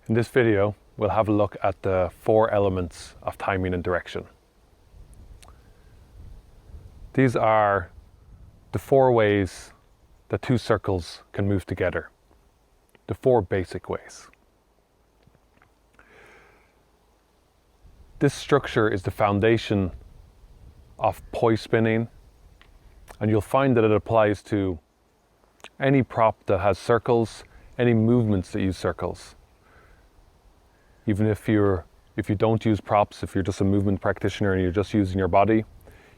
In this video, we'll have a look at the 4 elements of timing and direction. These are the 4 ways that 2 circles can move together. The 4 basic ways. This structure is the foundation of poi spinning, and you'll find that it applies to any prop that has circles, any movements that use circles. Even if you don't use props, if you're just a movement practitioner and you're just using your body,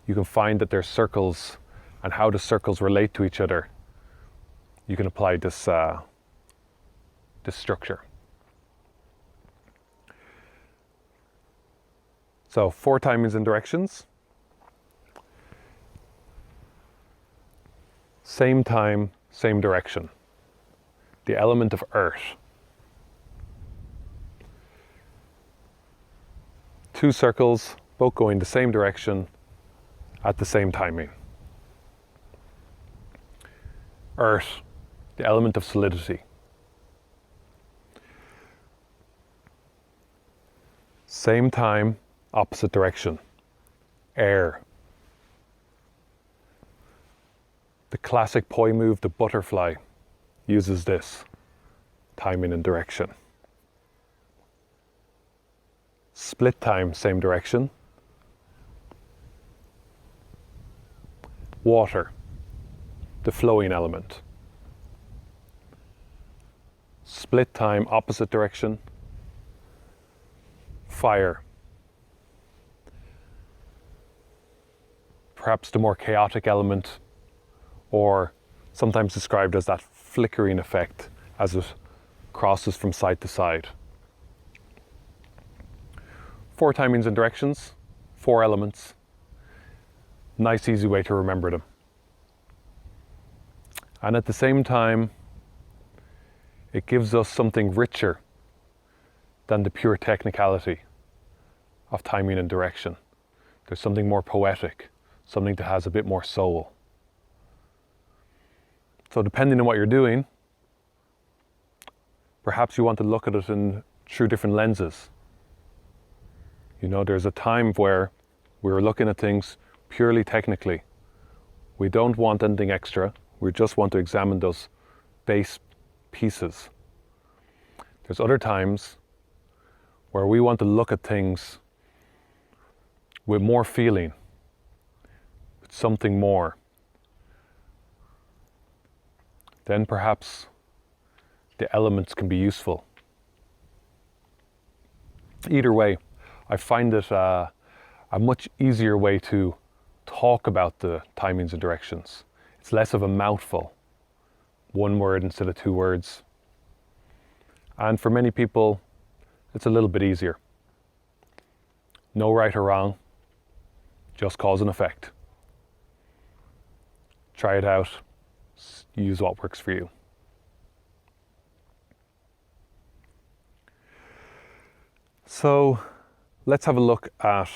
you can find that there's circles, and how the circles relate to each other. You can apply this structure. So 4 timings and directions. Same time, same direction. The element of earth. 2 circles, both going the same direction at the same timing. Earth, the element of solidity. Same time, opposite direction. Air. The classic poi move, the butterfly, uses this timing and direction. Split time, same direction. Water, the flowing element. Split time, opposite direction. Fire. Perhaps the more chaotic element, or sometimes described as that flickering effect as it crosses from side to side. 4 timings and directions, 4 elements. Nice, easy way to remember them. And at the same time, it gives us something richer than the pure technicality of timing and direction. There's something more poetic, something that has a bit more soul. So depending on what you're doing, perhaps you want to look at it through different lenses. You know, there's a time where we were looking at things purely technically. We don't want anything extra. We just want to examine those base pieces. There's other times where we want to look at things with more feeling, with something more. Then perhaps the elements can be useful. Either way, I find it a much easier way to talk about the timings and directions. It's less of a mouthful, 1 word instead of 2 words. And for many people, it's a little bit easier. No right or wrong, just cause and effect. Try it out, use what works for you. So let's have a look at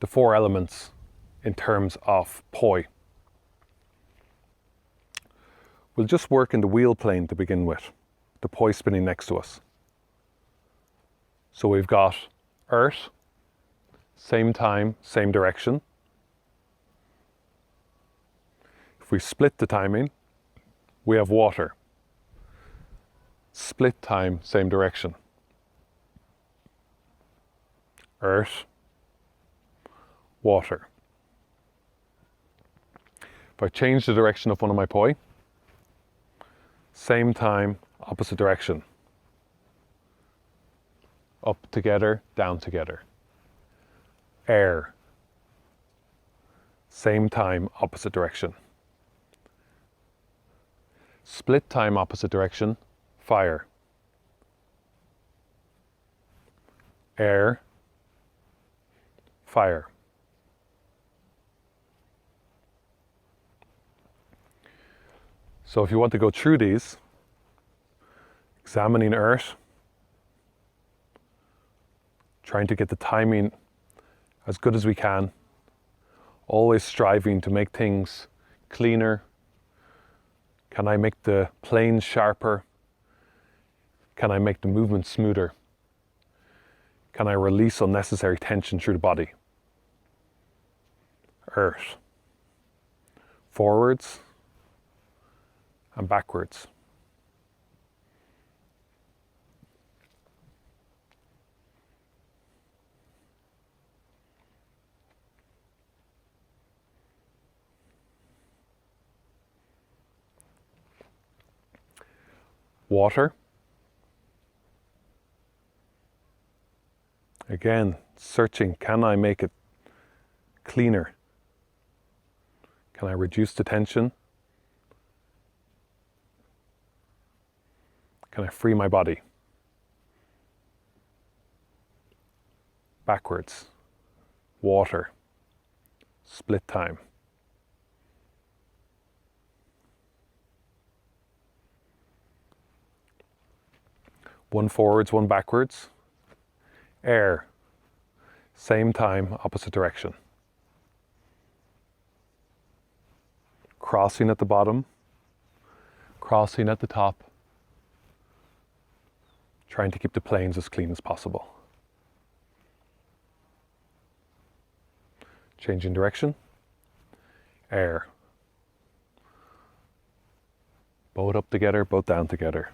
the 4 elements in terms of poi. We'll just work in the wheel plane to begin with, the poi spinning next to us. So we've got earth, same time, same direction. If we split the timing, we have water. Split time, same direction. Earth, water. If I change the direction of one of my poi, same time, opposite direction. Up together, down together. Air. Same time, opposite direction. Split time, opposite direction. Fire. Air. Fire. So if you want to go through these, examining earth, trying to get the timing as good as we can, always striving to make things cleaner. Can I make the planes sharper? Can I make the movement smoother? Can I release unnecessary tension through the body? Earth. Forwards and backwards. Water. Again, searching, can I make it cleaner? Can I reduce the tension? Can I free my body? Backwards. Water. Split time. One forwards, one backwards. Air. Same time, opposite direction. Crossing at the bottom. Crossing at the top. Trying to keep the planes as clean as possible. Changing direction. Air. Both up together, both down together.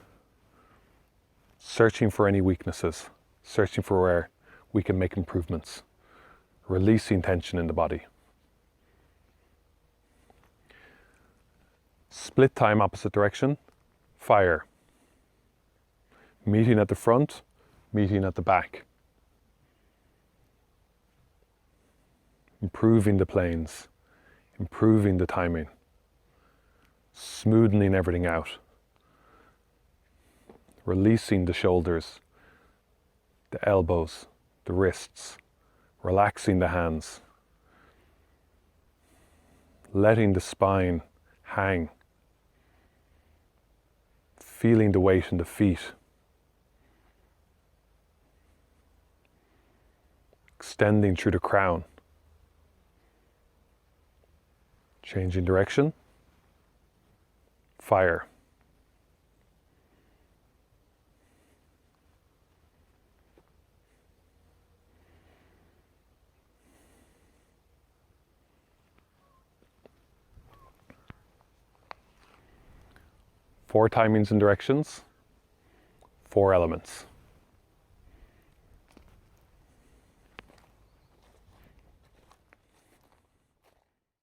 Searching for any weaknesses. Searching for where we can make improvements. Releasing tension in the body. Split time, opposite direction. Fire. Meeting at the front, meeting at the back. Improving the planes. Improving the timing. Smoothing everything out. Releasing the shoulders, the elbows, the wrists, relaxing the hands, letting the spine hang, feeling the weight in the feet, extending through the crown, changing direction, fire. Four timings and directions, 4 elements.